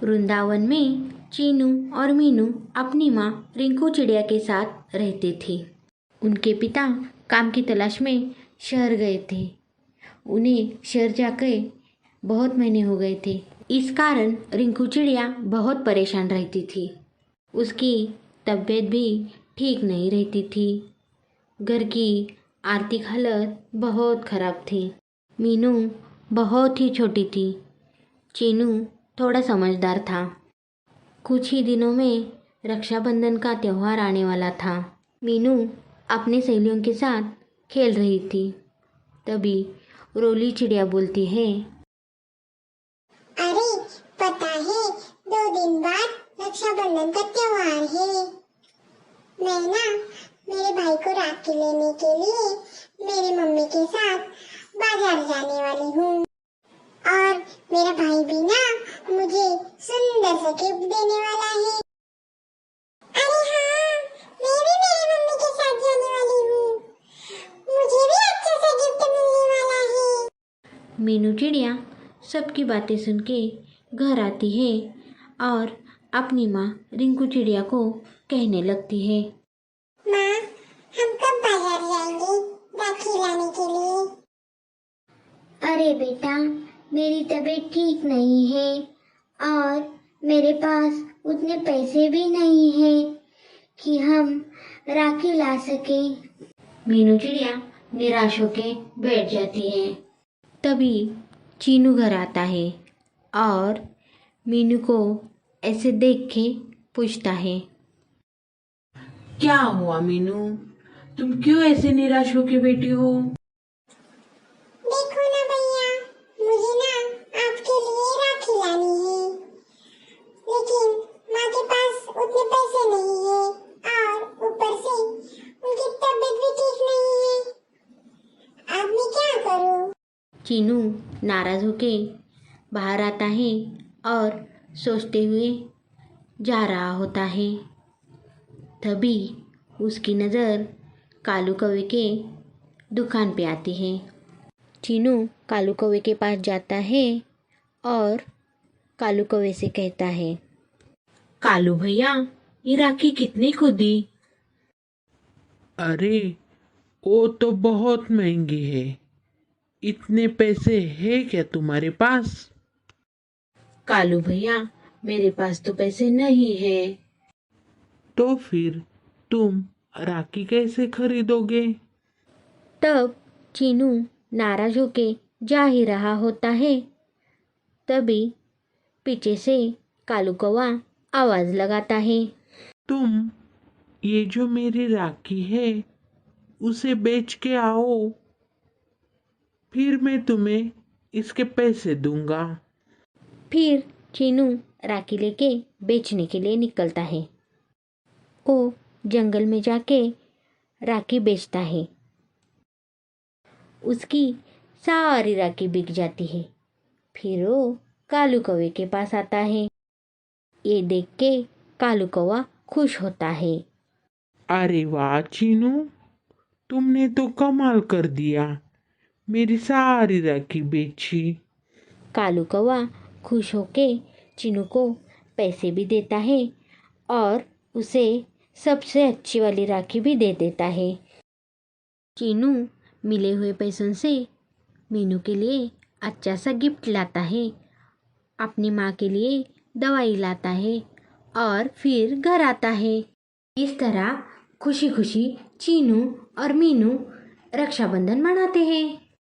वृंदावन में चीनू और मीनू अपनी माँ रिंकू चिड़िया के साथ रहते थे। उनके पिता काम की तलाश में शहर गए थे। उन्हें शहर जाकर बहुत महीने हो गए थे। इस कारण रिंकू चिड़िया बहुत परेशान रहती थी। उसकी तबीयत भी ठीक नहीं रहती थी। घर की आर्थिक हालत बहुत खराब थी। मीनू बहुत ही छोटी थी। चीनू थोड़ा समझदार था। कुछ ही दिनों में रक्षाबंधन का त्यौहार आने वाला था। मीनू अपने सहेलियों के साथ खेल रही थी। तभी रोली चिड़िया बोलती है, अरे पता है 2 दिन बाद रक्षाबंधन का त्योहार है। मैं ना मेरे भाई को राखी लेने के लिए मेरी मम्मी के साथ बाजार जाने वाली हूँ और मेरा भाई भी ना मुझे सुंदर सा गिफ्ट देने वाला है। अरे हाँ, मैं भी मेरी मम्मी के साथ जाने वाली हूँ। मुझे भी अच्छा सा गिफ्ट मिलने वाला है। मीनू चिड़िया सबकी बातें सुन के घर आती है और अपनी माँ रिंकू चिड़िया को कहने लगती है, माँ, हम कब बाजार जाएंगे राखी लाने के लिए? अरे बेटा, मेरी तबीयत ठीक नहीं है और मेरे पास उतने पैसे भी नहीं हैं कि हम राखी ला सके। मीनू चिड़िया निराश होके बैठ जाती है। तभी चीनू घर आता है और मीनू को ऐसे देख के पूछता है, क्या हुआ मीनू, तुम क्यों ऐसे निराश होके बैठी हो? देखो ना भैया, मुझे ना आपके लिए राखी लानी है, लेकिन माँ के पास उतने पैसे नहीं है और ऊपर से उनकी तबीयत भी ठीक नहीं है। अब मैं क्या करूँ? चीनू नाराज होके बाहर आता है और सोचते हुए जा रहा होता है। तभी उसकी नज़र कालू कौवे के दुकान पे आती है। चीनू कालू कौवे के पास जाता है और कालू कौवे से कहता है, कालू भैया, ये राखी कितने को दी? अरे वो तो बहुत महंगी है। इतने पैसे है क्या तुम्हारे पास? कालू भैया, मेरे पास तो पैसे नहीं है। तो फिर तुम राखी कैसे खरीदोगे? तब चीनू नाराज होके जा ही रहा होता है। तभी पीछे से कालू कौवा आवाज लगाता है, तुम ये जो मेरी राखी है उसे बेच के आओ, फिर मैं तुम्हें इसके पैसे दूंगा। फिर चीनू राखी लेके बेचने के लिए निकलता है। वो जंगल में जाके राखी बेचता है। उसकी सारी राखी बिक जाती है। फिर वो कालू कौवे के पास आता है। ये देख के कालू कौवा खुश होता है। अरे वाह चीनू, तुमने तो कमाल कर दिया, मेरी सारी राखी बेची। कालू कौवा खुश होके चीनू को पैसे भी देता है और उसे सबसे अच्छी वाली राखी भी दे देता है। चीनू मिले हुए पैसों से मीनू के लिए अच्छा सा गिफ्ट लाता है, अपनी माँ के लिए दवाई लाता है और फिर घर आता है। इस तरह खुशी खुशी चीनू और मीनू रक्षाबंधन मनाते हैं।